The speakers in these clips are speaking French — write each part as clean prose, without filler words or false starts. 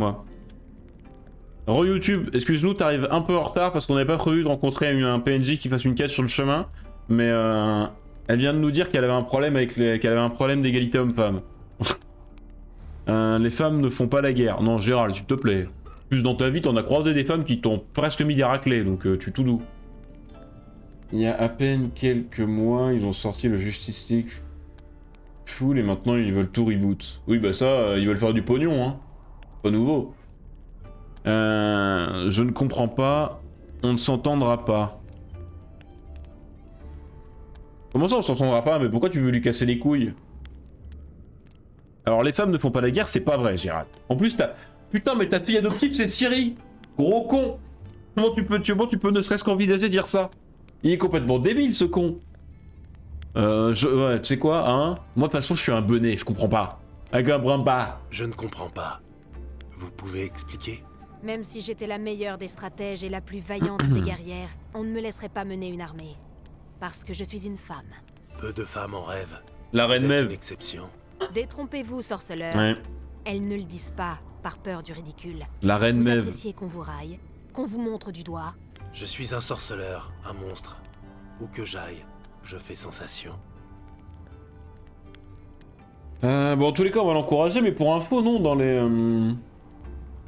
Moi. Re-YouTube, excuse-nous, t'arrives un peu en retard parce qu'on n'avait pas prévu de rencontrer un PNJ qui fasse une quête sur le chemin. Mais elle vient de nous dire qu'elle avait un problème avec qu'elle avait un problème d'égalité homme-femme. Les femmes ne font pas la guerre. Non, Gérald, s'il te plaît. Plus dans ta vie, t'en as croisé des femmes qui t'ont presque mis des raclés, donc tu tout doux. Il y a à peine quelques mois, ils ont sorti le Justice League Full et maintenant ils veulent tout reboot. Oui, bah ça, ils veulent faire du pognon, hein. Pas nouveau. Je ne comprends pas. On ne s'entendra pas. Comment ça on s'entendra pas? Mais pourquoi tu veux lui casser les couilles? Alors les femmes ne font pas la guerre, c'est pas vrai, Gérald. En plus, t'as... Putain, mais ta fille adoptive, c'est Ciri. Gros con. Comment tu peux ne serait-ce qu'envisager de dire ça? Il est complètement débile, ce con. Ouais, tu sais quoi, hein? Moi, de toute façon, je suis un benet, je comprends pas. Avec un brimba. Je ne comprends pas. Vous pouvez expliquer? Même si j'étais la meilleure des stratèges et la plus vaillante des guerrières, on ne me laisserait pas mener une armée. Parce que je suis une femme. Peu de femmes en rêvent. La reine Vous êtes une Mève. exception. Détrompez-vous, sorceleur. Ouais. Elles ne le disent pas, par peur du ridicule. La reine Vous Mève. appréciez qu'on vous raille, qu'on vous montre du doigt. Je suis un sorceleur, un monstre. Où que j'aille, je fais sensation. Bon, en tous les cas, on va l'encourager, mais pour info, non, dans les...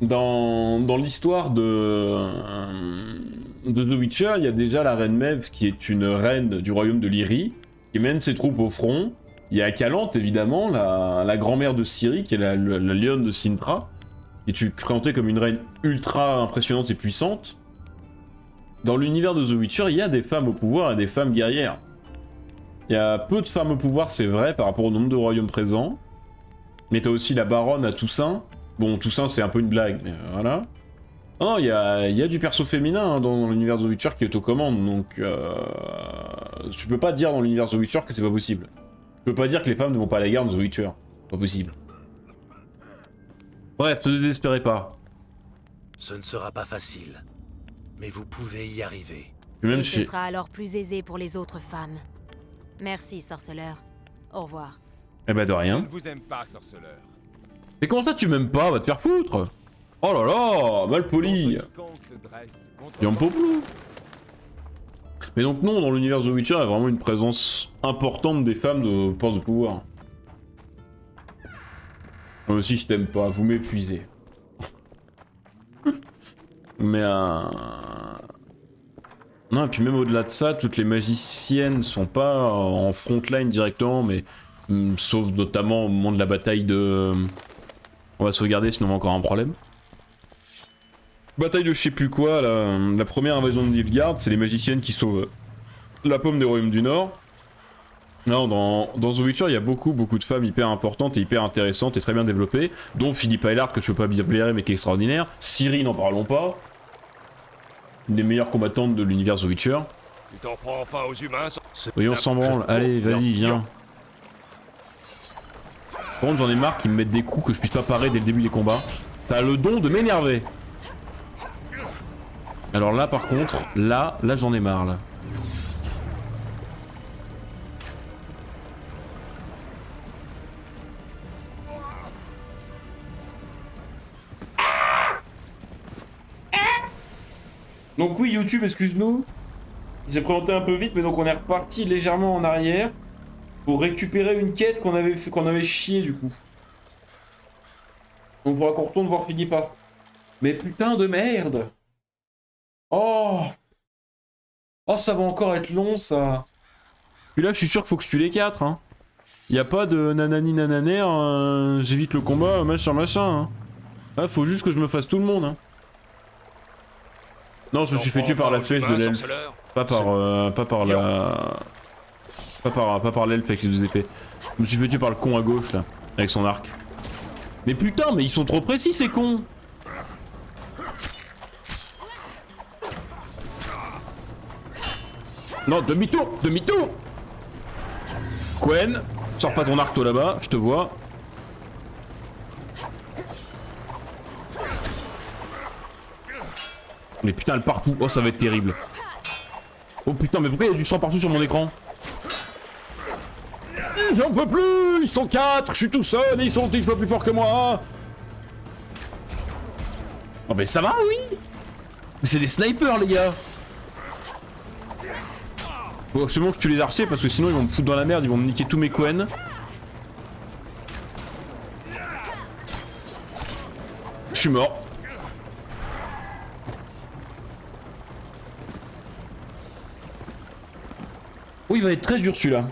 Dans l'histoire de The Witcher, il y a déjà la reine Mève, qui est une reine du royaume de Lyrie, qui mène ses troupes au front. Il y a Calante, évidemment, la grand-mère de Ciri, qui est la lionne de Sintra, qui est présentée comme une reine ultra impressionnante et puissante. Dans l'univers de The Witcher, il y a des femmes au pouvoir et des femmes guerrières. Il y a peu de femmes au pouvoir, c'est vrai, par rapport au nombre de royaumes présents. Mais t'as aussi la baronne à Toussaint. Bon, Toussaint, c'est un peu une blague, mais voilà. Non, il y a du perso féminin hein, dans l'univers de The Witcher qui est aux commandes, donc... tu peux pas dire dans l'univers de The Witcher que c'est pas possible. Tu peux pas dire que les femmes ne vont pas à la guerre dans The Witcher. Pas possible. Bref, ne désespérez pas. Ce ne sera pas facile. Mais vous pouvez y arriver. Même Et ce sera alors plus aisé pour les autres femmes. Merci, sorceleur. Au revoir. Eh ben de Je rien. ne vous aime pas, sorceleur. Mais comment ça tu m'aimes pas? Va te faire foutre. Oh là là, mal poli. Contre quiconque se dresse contre Yam Poplou. Mais donc non, dans l'univers de The Witcher, il y a vraiment une présence importante des femmes de force de pouvoir. Moi aussi je t'aime pas, vous m'épuisez. Mais non, et puis même au-delà de ça, toutes les magiciennes sont pas en frontline directement, mais sauf notamment au moment de la bataille de... On va sauvegarder sinon on a encore un problème. Bataille de je sais plus quoi, la première invasion de Nilfgaard, c'est les magiciennes qui sauvent la pomme des royaumes du Nord. Non, dans The Witcher, il y a beaucoup de femmes hyper importantes et hyper intéressantes et très bien développées, dont Philippa Eilhart, que je peux pas bien blairer mais qui est extraordinaire. Ciri, n'en parlons pas. Une des meilleures combattantes de l'univers The Witcher. Tu t'en prends enfin aux humains. Oui, on s'en branle. Allez, vas-y, viens. Par contre, j'en ai marre qu'ils me mettent des coups que je puisse pas parer dès le début des combats. T'as le don de m'énerver. Alors là, par contre, là j'en ai marre, là. Donc oui, YouTube, excuse-nous. J'ai présenté un peu vite, mais donc on est reparti légèrement en arrière pour récupérer une quête qu'on avait chié du coup. Donc il faudra qu'on retourne voir Philippa. Mais putain de merde. Oh. Oh, ça va encore être long, ça. Puis là, je suis sûr qu'il faut que je tue les 4, hein. Y a pas de nanani nananer, j'évite le combat, machin. Hein. Là, faut juste que je me fasse tout le monde, hein. Non, je me suis fait tuer par la flèche de l'elfe. Pas par l'elfe avec les deux épées. Je me suis fait tuer par le con à gauche, là, avec son arc. Mais putain, mais ils sont trop précis, ces cons. Non, demi-tour. Quen, sors pas ton arc toi là-bas, je te vois. Mais putain, elle partout. Oh, ça va être terrible. Oh putain, mais pourquoi il y a du sang partout sur mon écran? J'en peux plus. Ils sont 4, je suis tout seul et ils sont 10 fois plus forts que moi. Oh mais ça va, oui. Mais c'est des snipers, les gars. Faut absolument que je tue les archers parce que sinon ils vont me foutre dans la merde, ils vont me niquer tous mes coins. Je suis mort. Oh, il va être très dur celui-là.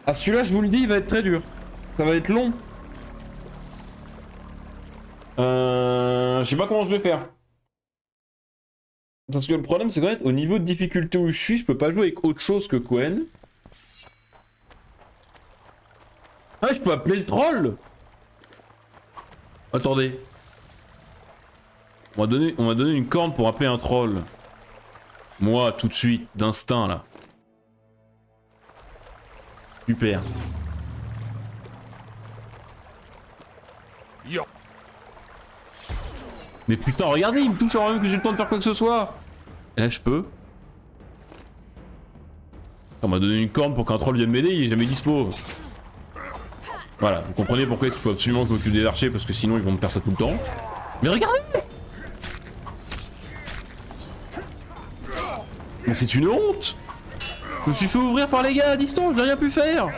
Ah, celui-là, je vous le dis, il va être très dur. Ça va être long. Je sais pas comment je vais faire. Parce que le problème, c'est qu'en fait, au niveau de difficulté où je suis, je peux pas jouer avec autre chose que Quen. Ah, je peux appeler le troll. Attendez. On m'a donné une corne pour appeler un troll. Moi, tout de suite, d'instinct, là. Super. Yo. Mais putain, regardez, il me touche avant même que j'ai le temps de faire quoi que ce soit. Et là, je peux. On m'a donné une corne pour qu'un troll vienne m'aider, il est jamais dispo. Voilà, vous comprenez pourquoi il faut absolument que je m'occupe des archers, parce que sinon ils vont me faire ça tout le temps. Mais regardez! Mais c'est une honte! Je me suis fait ouvrir par les gars à distance, j'ai rien pu faire!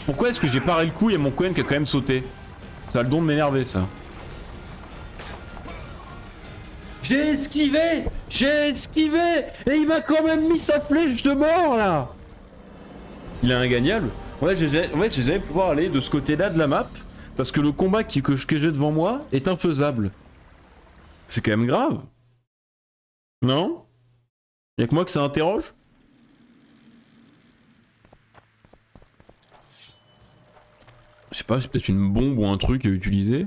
Pourquoi est-ce que j'ai paré le coup et mon Quen qui a quand même sauté? Ça a le don de m'énerver, ça. J'ai esquivé! J'ai esquivé! Et il m'a quand même mis sa flèche de mort, là! Il est ingagnable. Ouais, je vais jamais pouvoir aller de ce côté-là de la map, parce que le combat que j'ai devant moi est infaisable. C'est quand même grave. Non? Y'a que moi que ça interroge? Je sais pas, c'est peut-être une bombe ou un truc à utiliser.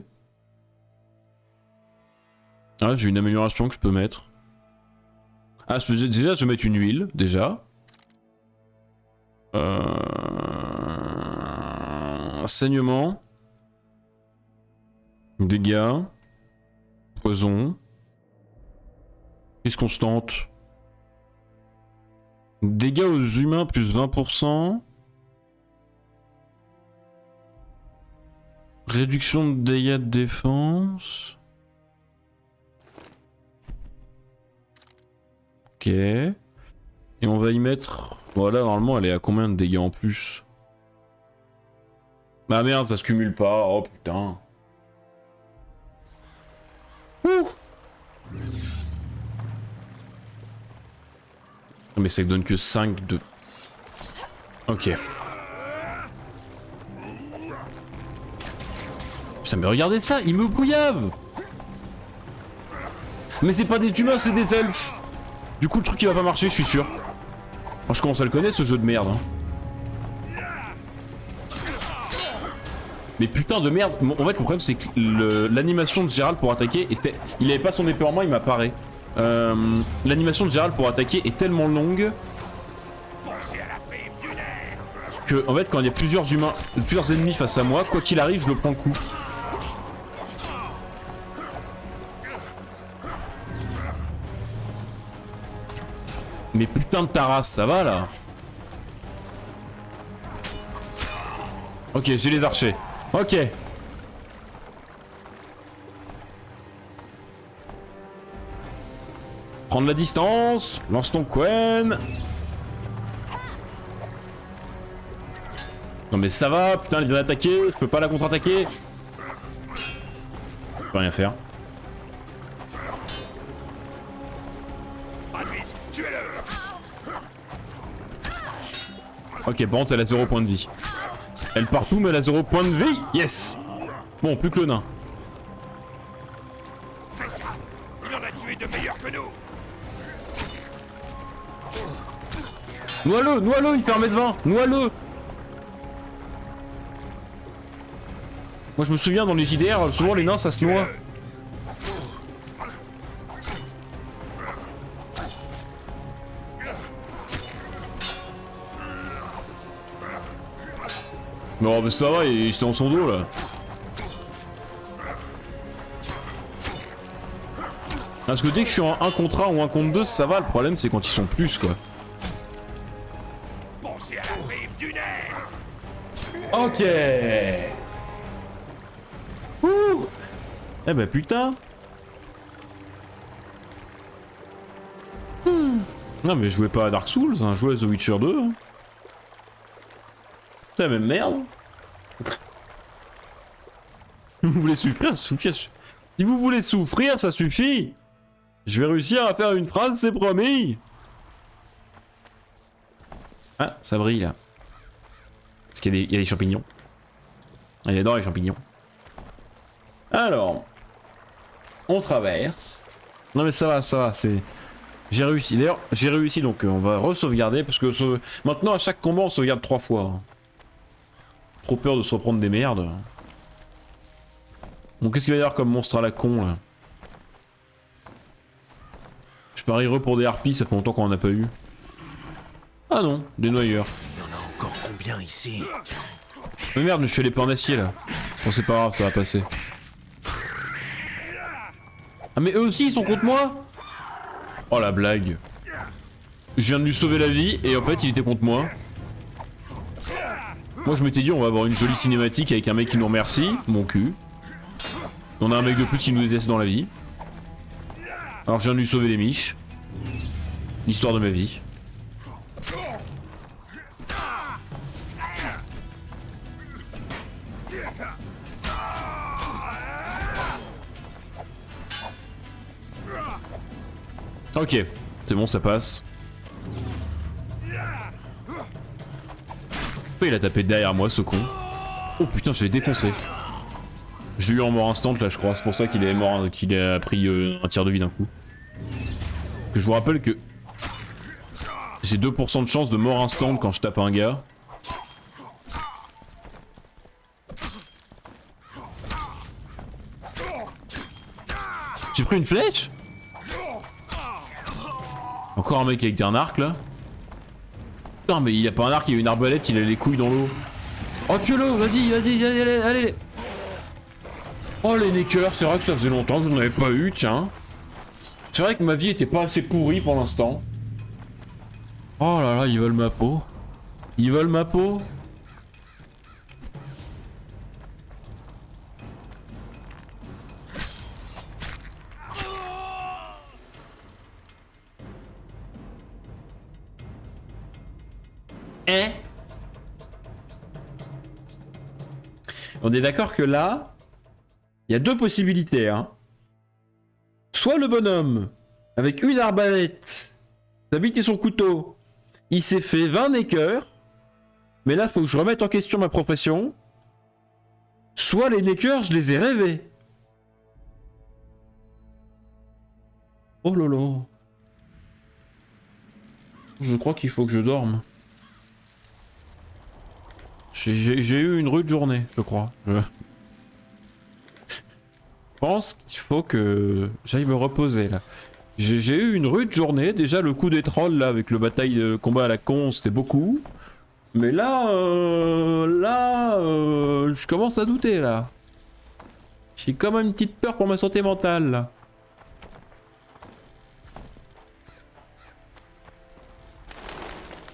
Ah, j'ai une amélioration que je peux mettre. Ah, déjà, je vais mettre une huile, déjà. Saignement. Dégâts. Poison. Prise constante. Dégâts aux humains plus 20%. Réduction de dégâts de défense. Ok. Et on va y mettre... Voilà, normalement elle est à combien de dégâts en plus? Ah merde, ça se cumule pas. Oh putain. Ouh. Mais ça donne que 5 de... Ok. Putain mais regardez ça, ils me bouillavent. Mais c'est pas des humains, c'est des elfes. Du coup le truc il va pas marcher, je suis sûr. Moi, je commence à le connaître ce jeu de merde. Hein. Mais putain de merde. En fait le problème c'est que l'animation de Gérald pour attaquer était... Il avait pas son épée en main, il m'a paré. L'animation de Gérald pour attaquer est tellement longue que en fait quand il y a plusieurs humains, plusieurs ennemis face à moi, quoi qu'il arrive je le prends le coup. Mais putain de ta race, ça va là? Ok, j'ai les archers. Ok. Prendre la distance. Lance ton Quen. Non mais ça va, putain, il vient d'attaquer. Je peux pas la contre-attaquer. Je peux rien faire. Ok, par contre elle a 0 point de vie. Elle partout mais elle a 0 point de vie. Yes. Bon, plus que le nain. Fais gaffe, il en a tué de meilleurs que nous. Noie-le, il fait 1m20. Noie-le. Moi je me souviens dans les JDR, souvent les nains ça se noie. Non mais ça va, j'étais dans son dos là. Parce que dès que je suis en 1 contre 1 ou 1 contre 2, ça va, le problème c'est quand ils sont plus quoi. Pensez à la rive du nerf. Ok. Eh bah putain. Non mais je jouais pas à Dark Souls, hein, je jouais à The Witcher 2. Hein. C'est la même merde. Vous voulez souffrir, souffrir. Si vous voulez souffrir, ça suffit. Je vais réussir à faire une phrase, c'est promis. Ah, ça brille là. Parce qu'il y a des champignons. Il adore les champignons. Alors, on traverse. Non mais ça va, c'est... J'ai réussi. D'ailleurs, j'ai réussi donc on va re-sauvegarder parce que maintenant à chaque combat on sauvegarde 3 fois. Trop peur de se reprendre des merdes. Bon, qu'est-ce qu'il va y avoir comme monstre à la con là? Je parie pour des harpies, ça fait longtemps qu'on en a pas eu. Ah non, des noyeurs. Il y en a encore combien ici? Mais merde, je suis allé pas en acier là. Bon, c'est pas grave, ça va passer. Ah, mais eux aussi ils sont contre moi? Oh la blague. Je viens de lui sauver la vie et en fait il était contre moi. Moi je m'étais dit on va avoir une jolie cinématique avec un mec qui nous remercie. Mon cul. On a un mec de plus qui nous déteste dans la vie. Alors je viens de lui sauver les miches. L'histoire de ma vie. Ok, c'est bon, ça passe. Pourquoi il a tapé derrière moi ce con? Oh putain, je l'ai défoncé. J'ai eu en mort instant là, je crois. C'est pour ça qu'il est mort, qu'il a pris un tir de vie d'un coup. Que je vous rappelle que j'ai 2% de chance de mort instant quand je tape un gars. J'ai pris une flèche? Encore un mec avec un arc là. Putain mais il a pas un arc, il a une arbalète, il a les couilles dans l'eau. Oh tue-le, vas-y, allez. Oh les neckers, c'est vrai que ça faisait longtemps que je n'en avais pas eu, tiens. C'est vrai que ma vie était pas assez pourrie pour l'instant. Oh là là, ils veulent ma peau. Ils veulent ma peau. On est d'accord que là, il y a deux possibilités. Hein. Soit le bonhomme, avec une arbalète, sa bite et son couteau, il s'est fait 20 neckers, mais là, faut que je remette en question ma profession. Soit les neckers, je les ai rêvés. Oh lolo. Je crois qu'il faut que je dorme. J'ai eu une rude journée, je crois. Je pense qu'il faut que j'aille me reposer là. J'ai eu une rude journée. Déjà le coup des trolls là avec le bataille de combat à la con, c'était beaucoup. Mais là, je commence à douter là. J'ai quand même une petite peur pour ma santé mentale là.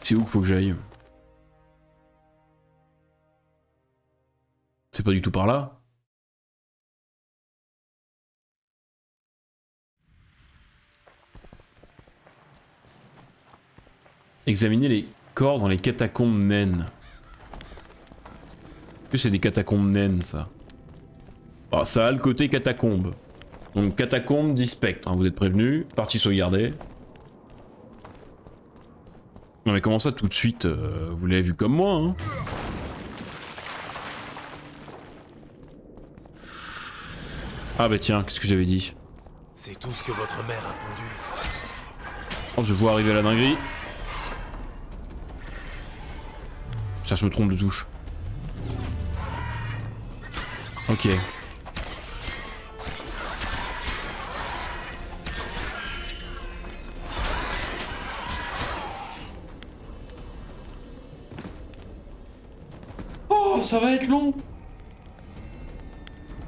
C'est où qu'il faut que j'aille? C'est pas du tout par là. Examiner les corps dans les catacombes naines. Est-ce que c'est des catacombes naines ça? Ah, ça a le côté catacombe. Donc catacombe dit spectre, hein, vous êtes prévenus. Partie sauvegardée. Non mais comment ça tout de suite vous l'avez vu comme moi hein? Ah bah tiens, qu'est-ce que j'avais dit? C'est tout ce que votre mère a pondu. Oh, je vois arriver la dinguerie. Putain, je me trompe de touche. Ok. Oh, ça va être long.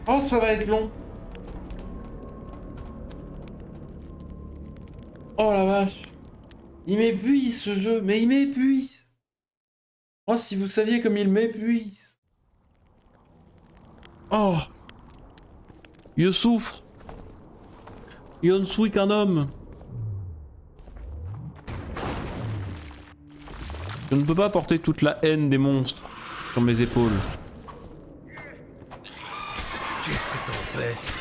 Oh, ça va être long. Oh la vache. Il m'épuise ce jeu, mais il m'épuise. Oh, si vous saviez comme il m'épuise. Oh. Je souffre. Je ne suis qu'un homme. Je ne peux pas porter toute la haine des monstres sur mes épaules. Qu'est-ce que t'empestes?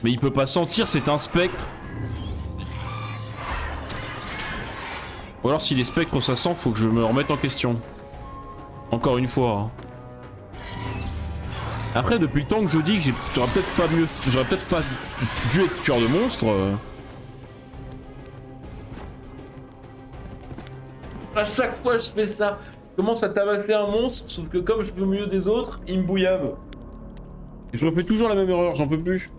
Mais il peut pas sentir, c'est un spectre. Ou alors si les spectres ça sent, faut que je me remette en question. Encore une fois. Hein. Après, depuis le temps que je dis que j'aurais peut-être pas dû être tueur de monstres. À chaque fois je fais ça. Je commence à tabasser un monstre, sauf que comme je suis au milieu des autres, il me bouillave. Et je refais toujours la même erreur, j'en peux plus.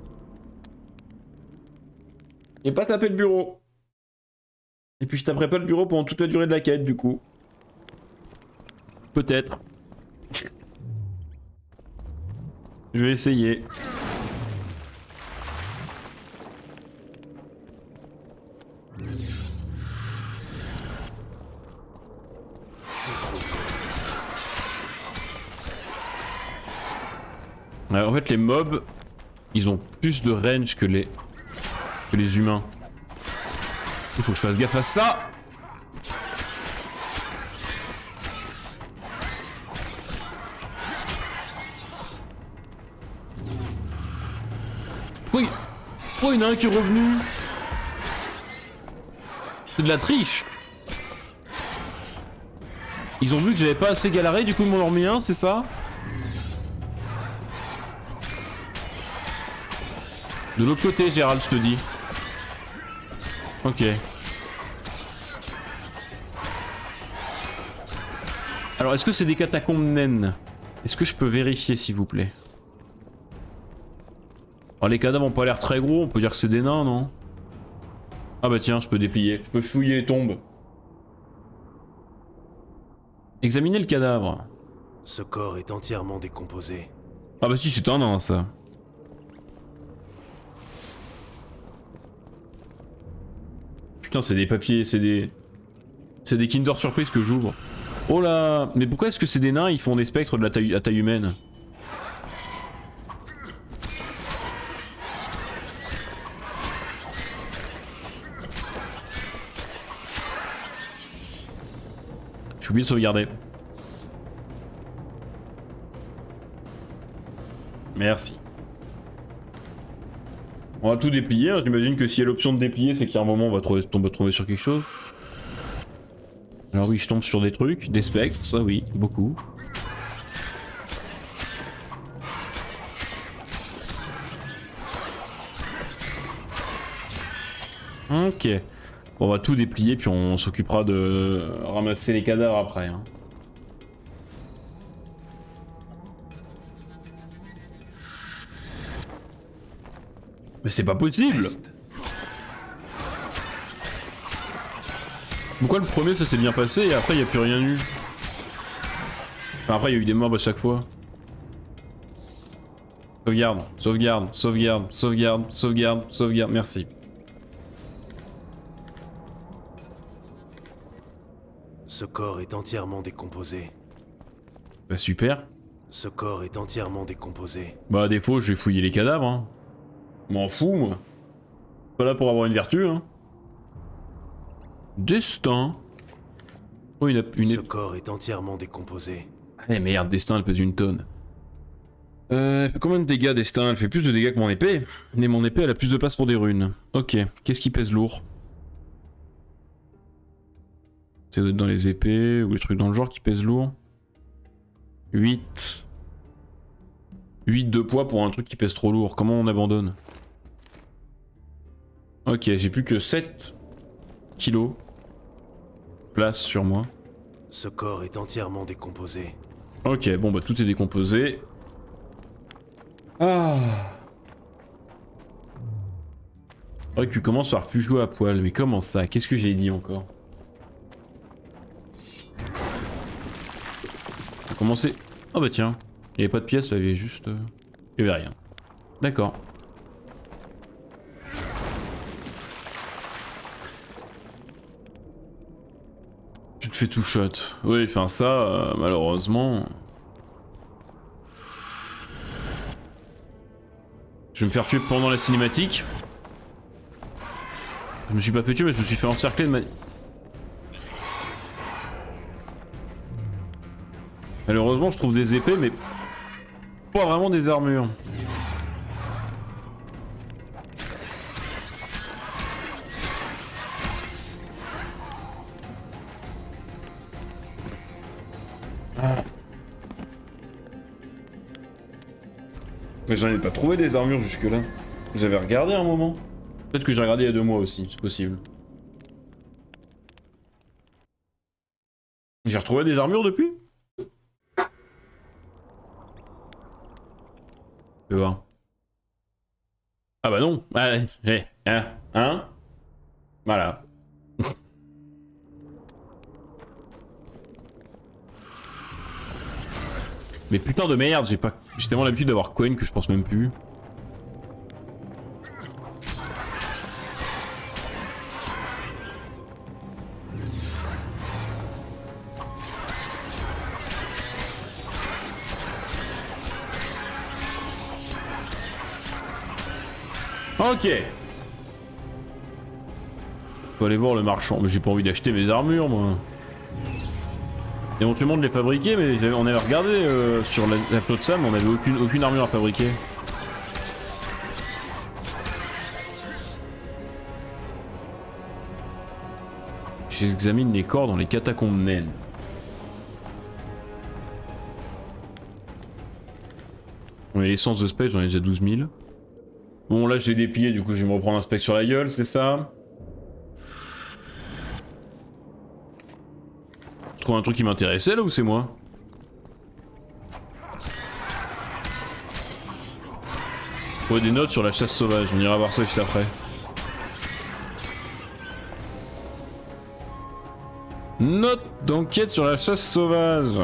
Et pas taper le bureau. Et puis je taperai pas le bureau pendant toute la durée de la quête du coup. Peut-être. Je vais essayer. Alors, en fait les mobs, ils ont plus de range que les humains. Il faut que je fasse gaffe à ça. Pourquoi il y en a un qui est revenu? C'est de la triche. Ils ont vu que j'avais pas assez galéré, du coup ils m'en ont remis un, c'est ça? De l'autre côté, Gérald, je te dis. Ok. Alors, est-ce que c'est des catacombes naines? Est-ce que je peux vérifier, s'il vous plaît? Alors, les cadavres ont pas l'air très gros, on peut dire que c'est des nains, non? Ah bah tiens, je peux déplier. Je peux fouiller les tombes. Examiner le cadavre. Ce corps est entièrement décomposé. Ah bah si, c'est un nain, ça. Putain, c'est des papiers, c'est des Kinder Surprise que j'ouvre. Oh là. Mais pourquoi est-ce que c'est des nains, ils font des spectres de la taille, à taille humaine? J'ai oublié de sauvegarder. Merci. On va tout déplier, hein. J'imagine que s'il y a l'option de déplier, c'est qu'il y a un moment on va tomber sur quelque chose. Alors oui, je tombe sur des trucs, des spectres, ça oui, beaucoup. Ok. Bon, on va tout déplier, puis on s'occupera de ramasser les cadavres après. Hein. Mais c'est pas possible! Pourquoi le premier ça s'est bien passé et après il n'y a plus rien eu? Enfin, après il y a eu des mobs à chaque fois. Sauvegarde, sauvegarde, sauvegarde, sauvegarde, sauvegarde, sauvegarde, merci. Ce corps est entièrement décomposé. Bah super. Ce corps est entièrement décomposé. Bah à défaut je vais fouiller les cadavres hein. M'en fous moi. Pas là pour avoir une vertu hein. Destin. Oh Ce corps est entièrement décomposé. Eh merde, Destin elle pèse une tonne. Elle fait combien de dégâts Destin? Elle fait plus de dégâts que mon épée. Mais mon épée elle a plus de place pour des runes. Ok, qu'est-ce qui pèse lourd? C'est dans les épées ou les trucs dans le genre qui pèsent lourd. 8. 8 de poids pour un truc qui pèse trop lourd. Comment on abandonne? Ok, j'ai plus que 7 kilos. Place sur moi. Ce corps est entièrement décomposé. Ok, bon bah tout est décomposé. Ah. Oh, tu commences par plus jouer à poil, mais comment ça? Qu'est-ce que j'ai dit encore? J'ai commencé... Oh bah tiens, il n'y avait pas de pièces, il y avait juste... Il n'y avait rien. D'accord. Tu te fais tout shot. Oui, enfin ça, malheureusement... Je vais me faire tuer pendant la cinématique. Je me suis pas fait tuer mais je me suis fait encercler de manière... Malheureusement je trouve des épées mais pas vraiment des armures. Mais j'en ai pas trouvé des armures jusque là. J'avais regardé un moment. Peut-être que j'ai regardé il y a 2 mois aussi, c'est possible. J'ai retrouvé des armures depuis? Tu vois. Ah bah non. Ah, hein? Voilà. Mais putain de merde, j'ai tellement l'habitude d'avoir coin que je pense même plus. Ok. Faut aller voir le marchand, mais j'ai pas envie d'acheter mes armures moi. Éventuellement de les fabriquer, mais on avait regardé sur la Plot de Sam, on avait aucune armure à fabriquer. J'examine les corps dans les catacombes naines. On a l'essence de space, j'en ai déjà 12 000. Bon là j'ai déplié, du coup je vais me reprendre un spec sur la gueule, c'est ça? Tu trouves un truc qui m'intéressait là ou c'est moi? Ouais, des notes sur la chasse sauvage, on ira voir ça juste après. Note d'enquête sur la chasse sauvage.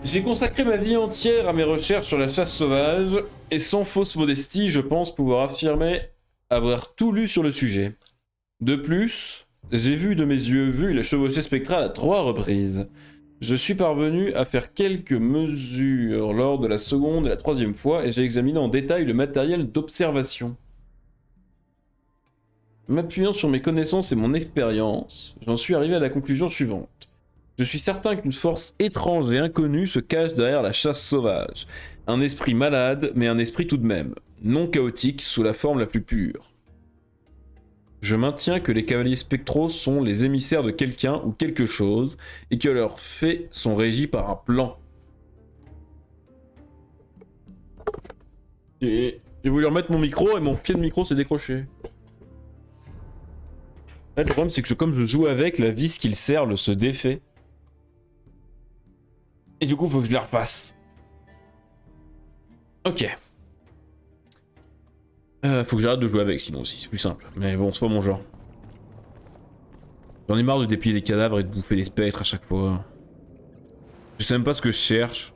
J'ai consacré ma vie entière à mes recherches sur la chasse sauvage, et sans fausse modestie, je pense pouvoir affirmer avoir tout lu sur le sujet. De plus, j'ai vu de mes yeux la chevauchée spectrale à 3 reprises. Je suis parvenu à faire quelques mesures lors de la seconde et la 3e fois, et j'ai examiné en détail le matériel d'observation. M'appuyant sur mes connaissances et mon expérience, j'en suis arrivé à la conclusion suivante. Je suis certain qu'une force étrange et inconnue se cache derrière la chasse sauvage. Un esprit malade, mais un esprit tout de même, non chaotique sous la forme la plus pure. Je maintiens que les cavaliers spectraux sont les émissaires de quelqu'un ou quelque chose, et que leurs faits sont régis par un plan. Et j'ai voulu remettre mon micro et mon pied de micro s'est décroché. Là, le problème c'est que comme je joue avec, la vis qu'il serre se défait. Et du coup faut que je la repasse. Ok. Faut que j'arrête de jouer avec sinon aussi, c'est plus simple. Mais bon, c'est pas mon genre. J'en ai marre de déplier des cadavres et de bouffer des spectres à chaque fois. Je sais même pas ce que je cherche.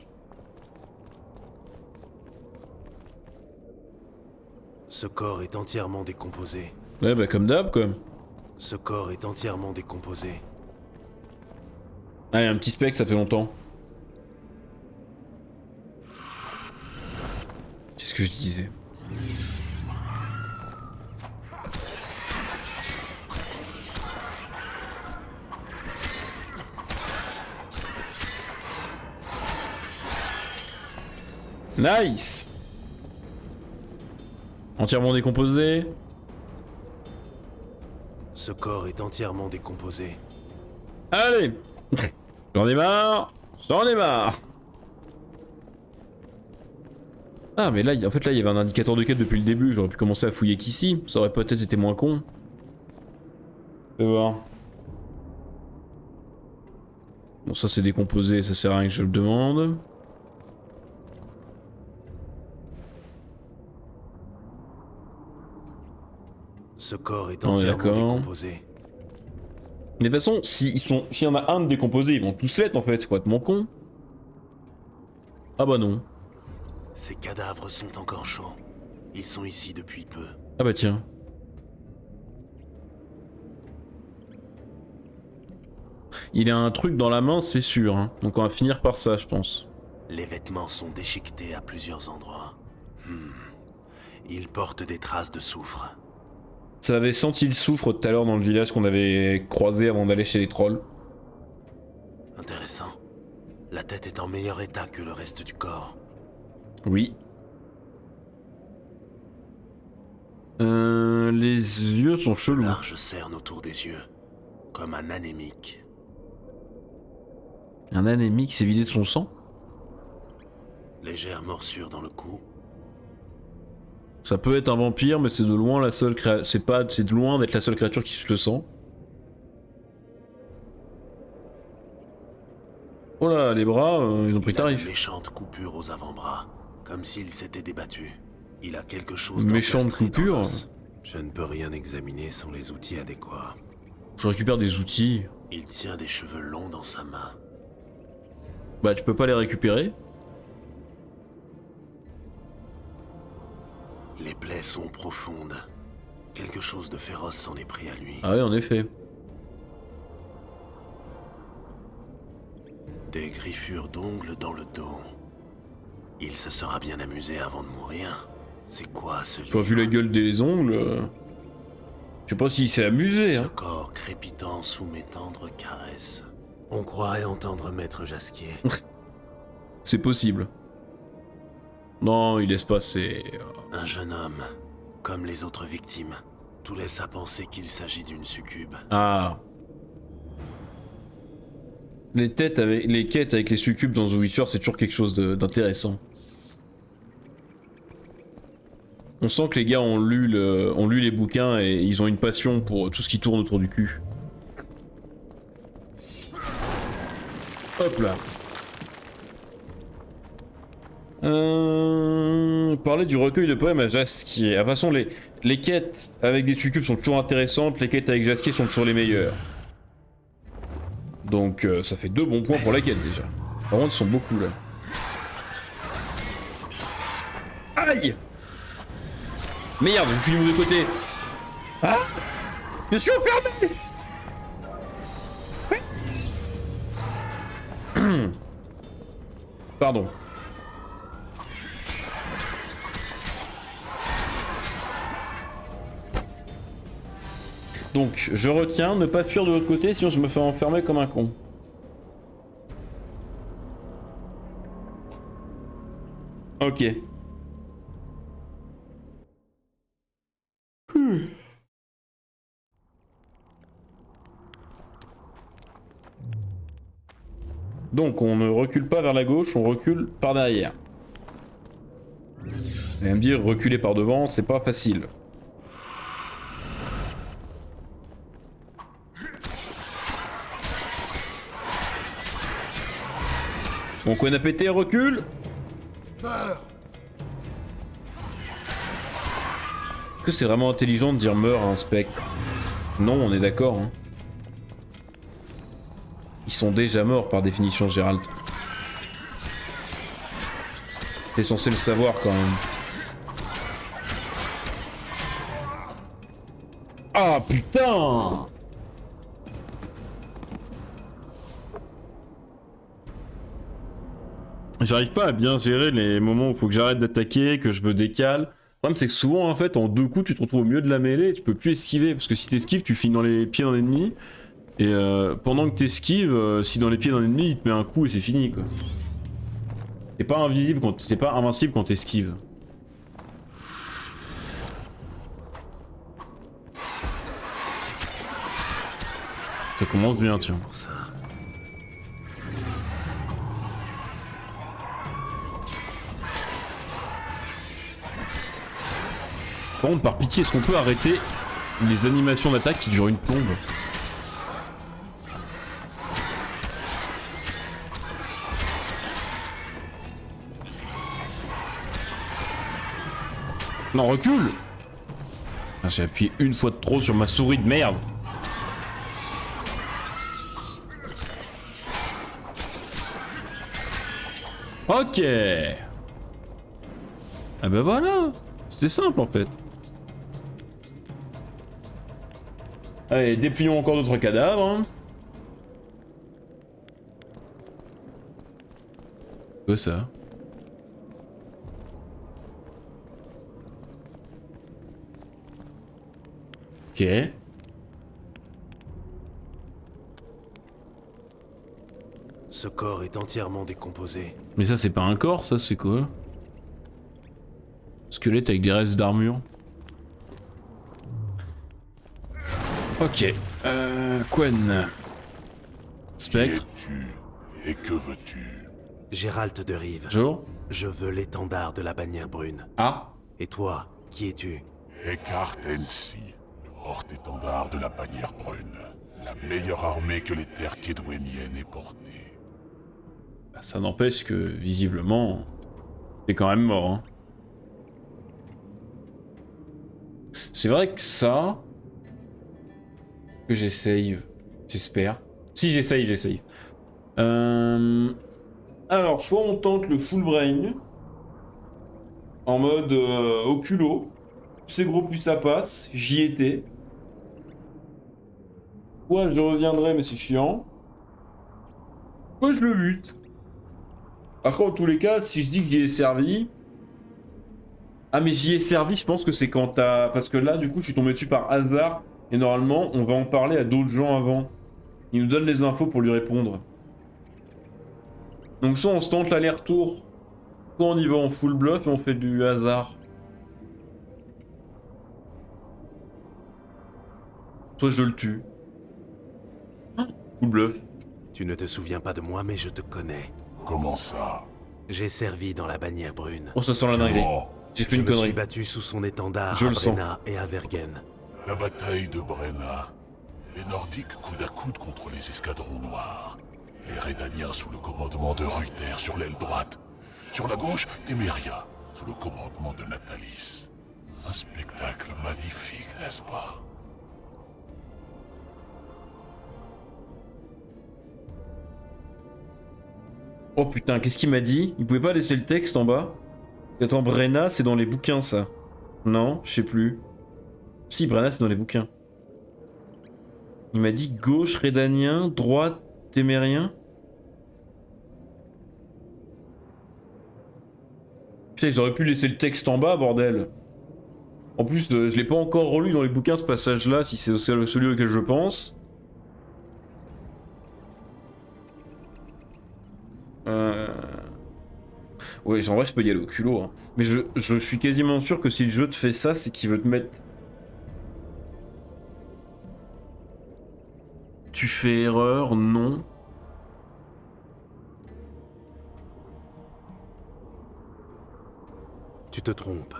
Ce corps est entièrement décomposé. Ouais bah comme d'hab quoi. Ce corps est entièrement décomposé. Ah, y a un petit spectre, ça fait longtemps. Qu'est-ce que je disais? Nice! Entièrement décomposé. Ce corps est entièrement décomposé. Allez! J'en ai marre! J'en ai marre! Ah mais là, en fait là il y avait un indicateur de quête depuis le début, j'aurais pu commencer à fouiller qu'ici, ça aurait peut-être été moins con. Je vais voir. Bon ça c'est décomposé, ça sert à rien que je le demande. Ce corps est entièrement décomposé. Mais de toute façon, s'il y en a un de décomposé, ils vont tous l'être en fait, c'est complètement con. Ah bah non. Ces cadavres sont encore chauds. Ils sont ici depuis peu. Ah bah tiens. Il a un truc dans la main, c'est sûr. Hein. Donc on va finir par ça, je pense. Les vêtements sont déchiquetés à plusieurs endroits. Il porte des traces de soufre. Ça avait senti le soufre tout à l'heure dans le village qu'on avait croisé avant d'aller chez les trolls. Intéressant. La tête est en meilleur état que le reste du corps. Oui. Les yeux sont chelous. Large cerne autour des yeux, comme un anémique. Un anémique s'est vidé de son sang? Légère morsure dans le cou. Ça peut être un vampire, mais c'est de loin la seule c'est de loin d'être la seule créature qui suce le sang. Oh là, les bras, ils ont pris Il a de tarif. méchantes coupures aux avant-bras, comme s'il s'était débattu. Il a quelque chose Méchante d'encastré dans coupure. l'os. Je ne peux rien examiner sans les outils adéquats. Je récupère des outils. Il tient des cheveux longs dans sa main. Bah, tu peux pas les récupérer. Les plaies sont profondes. Quelque chose de féroce s'en est pris à lui. Ah oui, en effet. Des griffures d'ongles dans le dos. Il se sera bien amusé avant de mourir. C'est quoi ce livre? Tu as vu la gueule des ongles je sais pas s'il s'est amusé, Ce hein. corps crépitant sous mes tendres caresses. On croirait entendre Maître Jasquier. C'est possible. Non, il laisse passer. Un jeune homme, comme les autres victimes. Tout laisse à penser qu'il s'agit d'une succube. Ah. Les quêtes avec les succubes dans The Witcher, c'est toujours quelque chose d'intéressant. On sent que les gars ont lu les bouquins et ils ont une passion pour tout ce qui tourne autour du cul. Hop là. Parler du recueil de poèmes à Jasquier. De toute façon, les quêtes avec des succubes sont toujours intéressantes, les quêtes avec Jasquier sont toujours les meilleures. Donc ça fait 2 bons points pour la quête déjà. Par contre, ils sont beaucoup là. Aïe! Merde, je suis du mauvais côté. Ah! Je suis enfermé! Pardon. Donc, je retiens ne pas fuir de l'autre côté, sinon je me fais enfermer comme un con. Ok. Donc, on ne recule pas vers la gauche, on recule par derrière. Vous allez me dire, reculer par devant, c'est pas facile. Donc on a pété, recule. Est-ce que c'est vraiment intelligent de dire meurs à un spectre? Non, on est d'accord. Hein. Ils sont déjà morts par définition, Gérald. T'es censé le savoir quand même. Ah putain! J'arrive pas à bien gérer les moments où il faut que j'arrête d'attaquer, que je me décale. Le problème c'est que souvent en fait en 2 coups tu te retrouves au milieu de la mêlée et tu peux plus esquiver parce que si t'esquives tu finis dans les pieds d'un ennemi et pendant que t'esquives, si dans les pieds d'un ennemi il te met un coup et c'est fini quoi. T'es pas invisible quand t'es pas invincible quand t'esquives. Ça commence bien tiens. Pour ça. Par contre, par pitié, est-ce qu'on peut arrêter les animations d'attaque qui durent une plombe? Non, recule! Ah, j'ai appuyé une fois de trop sur ma souris de merde. Ok. Ah bah voilà. C'est simple en fait. Allez, déplions encore d'autres cadavres. Hein. Que ça? Ok. Ce corps est entièrement décomposé. Mais ça, c'est pas un corps, ça, c'est quoi? Squelette avec des restes d'armure. Ok. Quen. Spectre. Qui es-tu et que veux-tu? Gérald de Rive. Jour. Je veux l'étendard de la bannière brune. Ah. Et toi, qui es-tu? Eckhart Ensi, le porte-étendard de la bannière brune. La meilleure armée que les terres kédouéniennes aient portée. Bah, ça n'empêche que, visiblement, t'es quand même mort, hein. C'est vrai que ça... Que j'essaye. J'espère. Si j'essaye. Alors, soit on tente le full brain. En mode au culot. Plus c'est gros, plus ça passe. J'y étais. Soit je reviendrai, mais c'est chiant. Soit je le bute. Par contre, en tous les cas, si je dis que j'y ai servi... Ah, mais j'y ai servi, je pense que c'est quand t'as... Parce que là, du coup, je suis tombé dessus par hasard. Et normalement, on va en parler à d'autres gens avant. Ils nous donnent les infos pour lui répondre. Donc soit on se tente l'aller-retour, soit on y va en full bluff et on fait du hasard. Soit je le tue. Full bluff. Tu ne te souviens pas de moi, mais je te connais. Comment ça? J'ai servi dans la bannière brune. Oh, ça sent la dinguerie. Oh, J'ai fait Je une me suis connerie. battu sous son étendard Je à le sens. Brenna et à Vergen. la bataille de Brenna. Les Nordiques coude à coude contre les escadrons noirs. Les Rédaniens sous le commandement de Ruyter sur l'aile droite. Sur la gauche, Téméria, sous le commandement de Natalis. Un spectacle magnifique, n'est-ce pas? Oh putain, qu'est-ce qu'il m'a dit? Il pouvait pas laisser le texte en bas? Attends, Brenna, c'est dans les bouquins, ça. Non, je sais plus. Si, Brenna, c'est dans les bouquins. Il m'a dit gauche, Rédanien, droite, Témérien. Putain, ils auraient pu laisser le texte en bas, bordel. En plus, je l'ai pas encore relu dans les bouquins, ce passage-là, si c'est celui auquel je pense. Ouais, en vrai, je peux y aller au culot. Hein. Mais je suis quasiment sûr que si le jeu te fait ça, c'est qu'il veut te mettre... Tu fais erreur, non. Tu te trompes.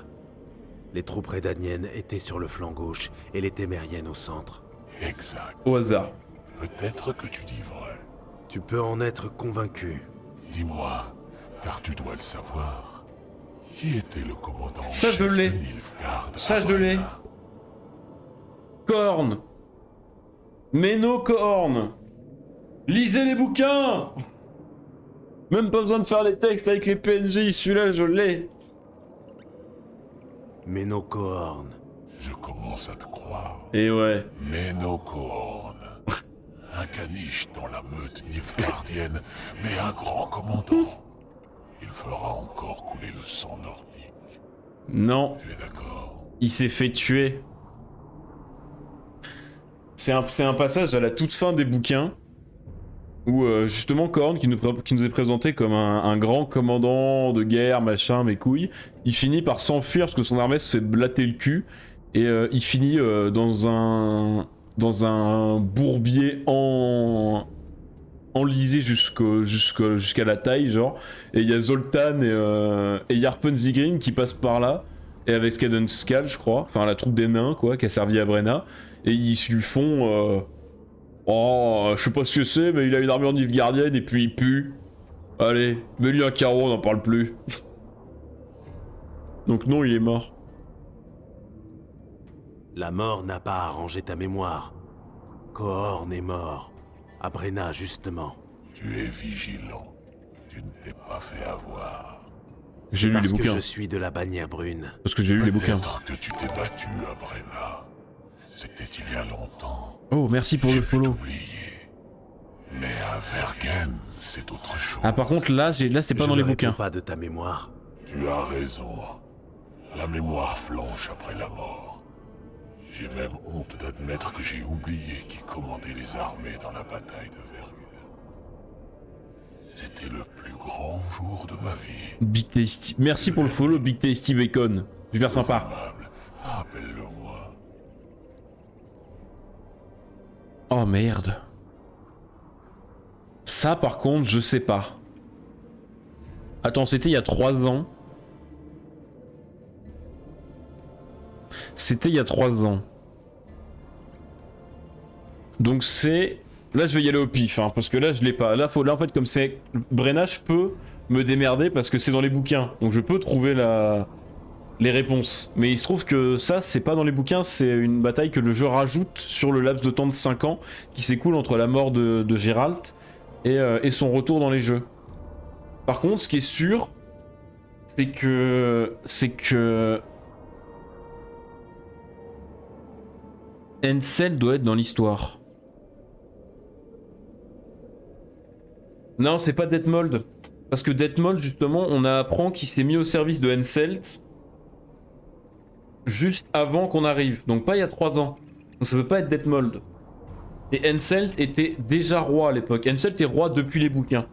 Les troupes rédaniennes étaient sur le flanc gauche et les témériennes au centre. Exact. Au hasard. Peut-être que tu dis vrai. Tu peux en être convaincu. Dis-moi, car tu dois le savoir. Qui était le commandant Ça, je chef l'ai. de Nilfgaard Ça, à je l'ai. Brenna? Corne. Méno Corne. Lisez les bouquins. Même pas besoin de faire les textes avec les PNJ, celui-là, je l'ai. Ménocohorn. Je commence à te croire. Et ouais. Ménocohorn. Un caniche dans la meute nilfgaardienne, mais un grand commandant. Il fera encore couler le sang nordique. Non, Tu es d'accord? il s'est fait tuer. C'est un passage à la toute fin des bouquins où justement Korn, qui nous est présenté comme un grand commandant de guerre, machin, mes couilles, il finit par s'enfuir parce que son armée se fait blatter le cul et il finit dans un bourbier enlisé jusqu'à la taille, genre. Et il y a Zoltan et Yarpen Zigrin qui passent par là, et avec Skadenskal, je crois, enfin la troupe des nains, quoi, qui a servi à Brenna, et ils lui font... Oh, je sais pas ce que c'est, mais il a une armure nilfgaardienne et puis il pue. Allez, mets-lui un carreau, on n'en parle plus. Donc non, il est mort. La mort n'a pas arrangé ta mémoire. Cohorn est mort. À Brenna, justement. Tu es vigilant. Tu ne t'es pas fait avoir. J'ai lu les Parce que bouquins. je suis de la bannière brune. Parce que j'ai lu les bouquins. Peut-être que tu t'es battu à Brenna. C'était il y a longtemps. Oh, merci pour J'ai le pu follow. t'oublier. Mais à Vergen, c'est autre chose. Ah, par contre, là, c'est pas Je dans ne les réponds bouquins. pas de ta mémoire. Tu as raison. La mémoire flanche après la mort. J'ai même honte d'admettre que j'ai oublié qui commandait les armées dans la bataille de Vermure. C'était le plus grand jour de ma vie. Big Tasty. Merci pour le follow, Big Tasty Bacon. Super sympa. Aimable, rappelle-le-moi. Oh merde. Ça par contre, je sais pas. Attends, c'était il y a 3 ans. C'était il y a 3 ans. Donc c'est... Là je vais y aller au pif, hein, parce que là je l'ai pas. Là, là en fait comme c'est... Brenna, je peux me démerder parce que c'est dans les bouquins. Donc je peux trouver les réponses. Mais il se trouve que ça, c'est pas dans les bouquins, c'est une bataille que le jeu rajoute sur le laps de temps de 5 ans qui s'écoule entre la mort de Geralt et son retour dans les jeux. Par contre, ce qui est sûr, c'est que... Encel doit être dans l'histoire. Non, c'est pas Detmold. Parce que Detmold, justement, on apprend qu'il s'est mis au service de Henselt juste avant qu'on arrive. Donc pas il y a 3 ans. Donc ça peut pas être Detmold. Et Henselt était déjà roi à l'époque. Henselt est roi depuis les bouquins.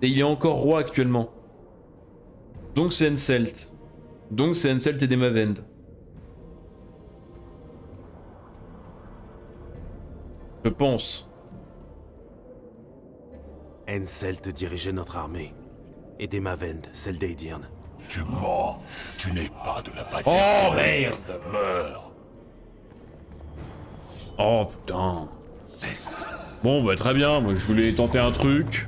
Et il est encore roi actuellement. Donc c'est Henselt. Donc c'est Henselt et Demavend. Je pense. Henselt dirigeait notre armée. Et Demavend, celle d'Aedirn. Tu mens. Tu n'es pas de la bataille. Oh merde! Meurs. Oh putain. Bon bah très bien, moi je voulais tenter un truc.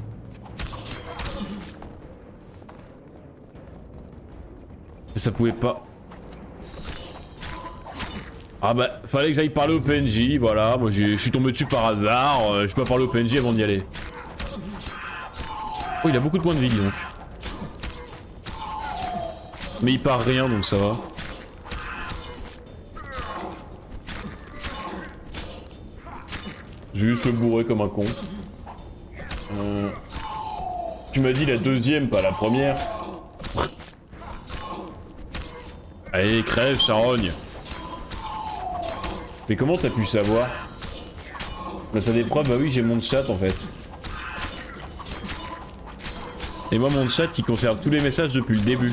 Mais ça pouvait pas. Ah bah fallait que j'aille parler au PNJ, voilà, moi je suis tombé dessus par hasard, je peux pas parler au PNJ avant d'y aller. Oh il a beaucoup de points de vie dis donc. Mais il part rien donc ça va. Juste le bourrer comme un con. Tu m'as dit la deuxième, pas la première. Allez, crève, charogne. Mais comment t'as pu savoir? Bah t'as des preuves, bah oui j'ai mon chat en fait. Et moi mon chat il conserve tous les messages depuis le début.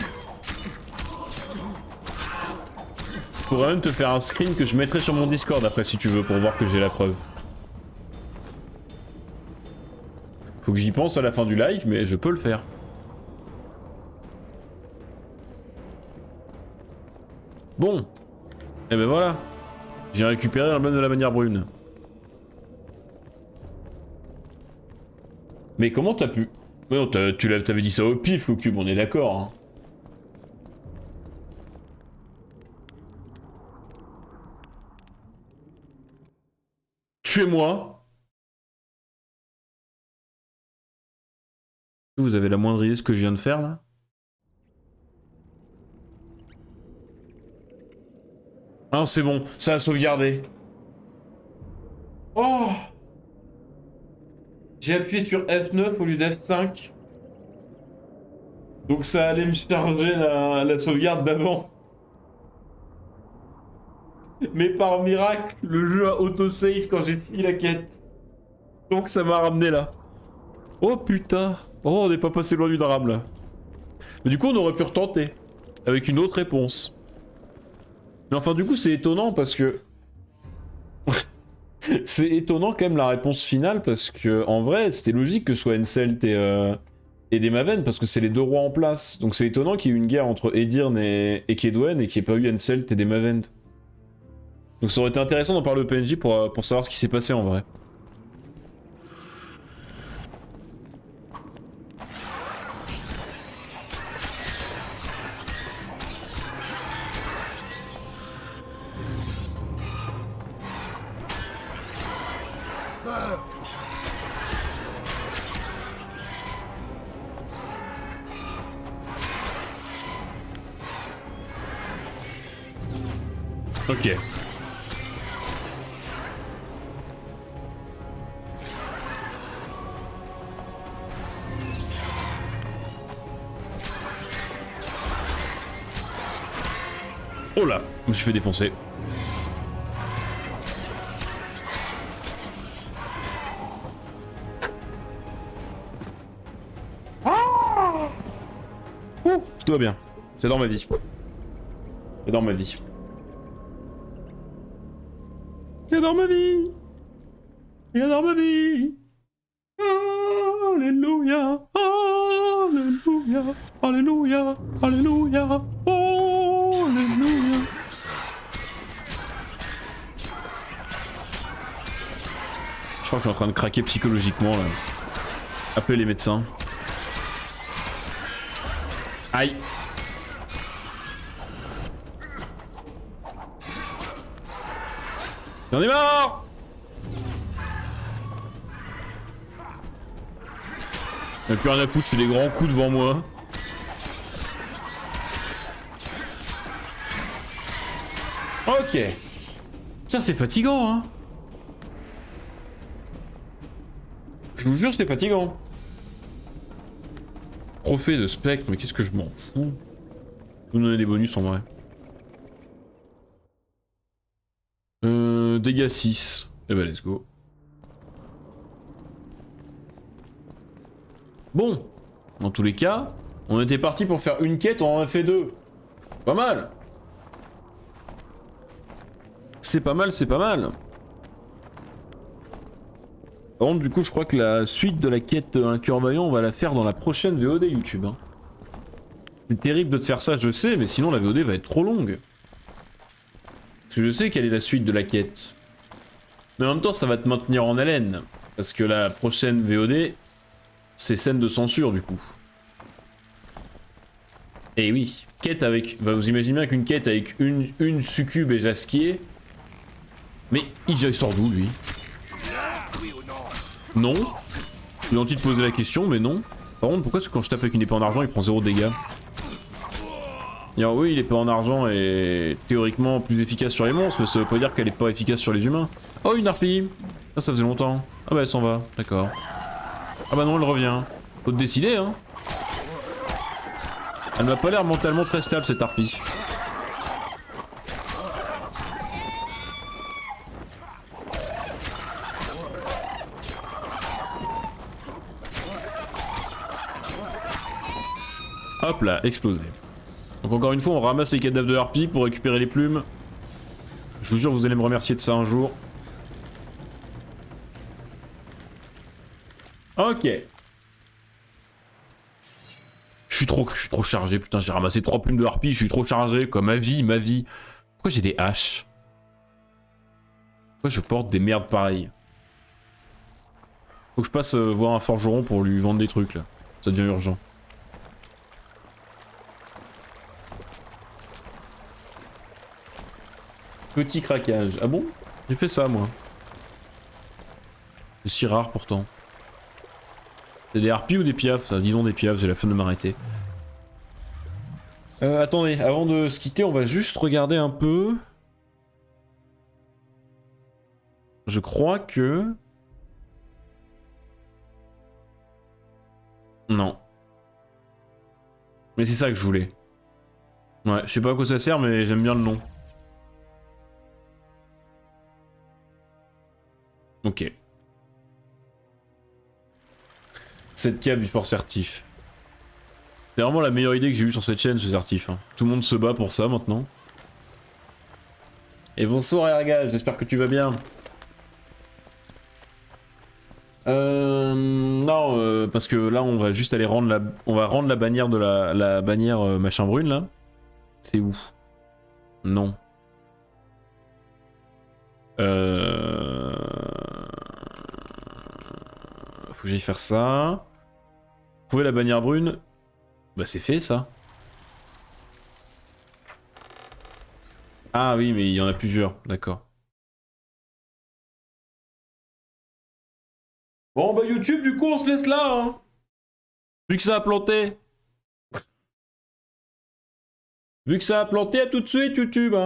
Je pourrais même te faire un screen que je mettrai sur mon Discord après si tu veux pour voir que j'ai la preuve. Faut que j'y pense à la fin du live mais je peux le faire. Bon. Et ben voilà. J'ai récupéré l'emblème de la manière brune. Mais comment t'as pu... Ouais, non, t'avais dit ça au pif, le cube, on est d'accord. Hein. Tuez-moi. Vous avez la moindre idée de ce que je viens de faire là? Ah c'est bon, ça a sauvegardé. Oh! J'ai appuyé sur F9 au lieu d'F5. Donc ça allait me charger la sauvegarde d'avant. Mais par miracle, le jeu a autosave quand j'ai fini la quête. Donc ça m'a ramené là. Oh putain! Oh, on n'est pas passé loin du drame là. Mais du coup on aurait pu retenter. Avec une autre réponse. Mais enfin du coup c'est étonnant parce que... c'est étonnant quand même la réponse finale parce que en vrai c'était logique que ce soit Henselt et Demavend parce que c'est les deux rois en place. Donc c'est étonnant qu'il y ait eu une guerre entre Aedirn et Kaedwen et qu'il n'y ait pas eu Henselt et Demavend. Donc ça aurait été intéressant d'en parler au PNJ pour savoir ce qui s'est passé en vrai. Ok. Oh là, je me suis fait défoncer. Tout va bien. J'adore ma vie. J'adore ma vie. J'adore ma vie. J'adore ma vie. Alléluia. Alléluia. Alléluia. Alléluia. Alléluia. Je crois que je suis en train de craquer psychologiquement là. Appelez les médecins. Aïe. J'en ai marre. Y'a plus rien à foutre, je fais des grands coups devant moi. Ok. Tiens, c'est fatigant, hein. Je vous jure, c'est fatigant. Trophée de spectre, mais qu'est-ce que je m'en fous. Je vous donner des bonus en vrai. Dégâts 6. Eh ben, let's go. Bon. Dans tous les cas, on était parti pour faire une quête, on en a fait 2. Pas mal. C'est pas mal, c'est pas mal. Par contre, du coup, je crois que la suite de la quête Un cœur vaillant, on va la faire dans la prochaine VOD YouTube. Hein. C'est terrible de te faire ça, je sais, mais sinon la VOD va être trop longue. Parce que je sais quelle est la suite de la quête. Mais en même temps, ça va te maintenir en haleine. Parce que la prochaine VOD, c'est scène de censure, du coup. Et oui, quête avec... Bah, vous imaginez bien qu'une quête avec une succube et Jasquier... Mais il sort d'où, lui? Non. J'ai envie de poser la question, mais non. Par contre, pourquoi est-ce que quand je tape avec une épée en argent, il prend 0 dégâts? Alors, oui, l'épée en argent est théoriquement plus efficace sur les monstres, mais ça veut pas dire qu'elle est pas efficace sur les humains. Oh, une harpie! Ça faisait longtemps. Ah bah elle s'en va, d'accord. Ah bah non, elle revient. Faut te décider, hein. Elle m'a pas l'air mentalement très stable, cette harpie. Hop là, explosé. Donc encore une fois, on ramasse les cadavres de harpies pour récupérer les plumes. Je vous jure, vous allez me remercier de ça un jour. Ok. Je suis trop chargé, putain, j'ai ramassé 3 plumes de harpies, je suis trop chargé, quoi, ma vie. Pourquoi j'ai des haches? Pourquoi je porte des merdes pareilles? Faut que je passe voir un forgeron pour lui vendre des trucs, là. Ça devient urgent. Petit craquage. Ah bon? J'ai fait ça, moi. C'est si rare, pourtant. C'est des harpies ou des piafs, ça? Dis donc des piafs, j'ai la flemme de m'arrêter. Attendez, avant de se quitter, on va juste regarder un peu. Je crois que... Non. Mais c'est ça que je voulais. Ouais, je sais pas à quoi ça sert, mais j'aime bien le nom. Ok. 7K before certif. C'est vraiment la meilleure idée que j'ai eue sur cette chaîne, ce certif. Hein. Tout le monde se bat pour ça maintenant. Et bonsoir Erga, j'espère que tu vas bien. Non, parce que là on va juste aller rendre la... On va rendre la bannière de la bannière machin brune là. C'est où? Non. Faut que j'aille faire ça. Trouver la bannière brune. Bah c'est fait ça. Ah oui, mais il y en a plusieurs, d'accord. Bon bah YouTube, du coup on se laisse là, hein. Vu que ça a planté. Vu que ça a planté, à tout de suite YouTube, hein.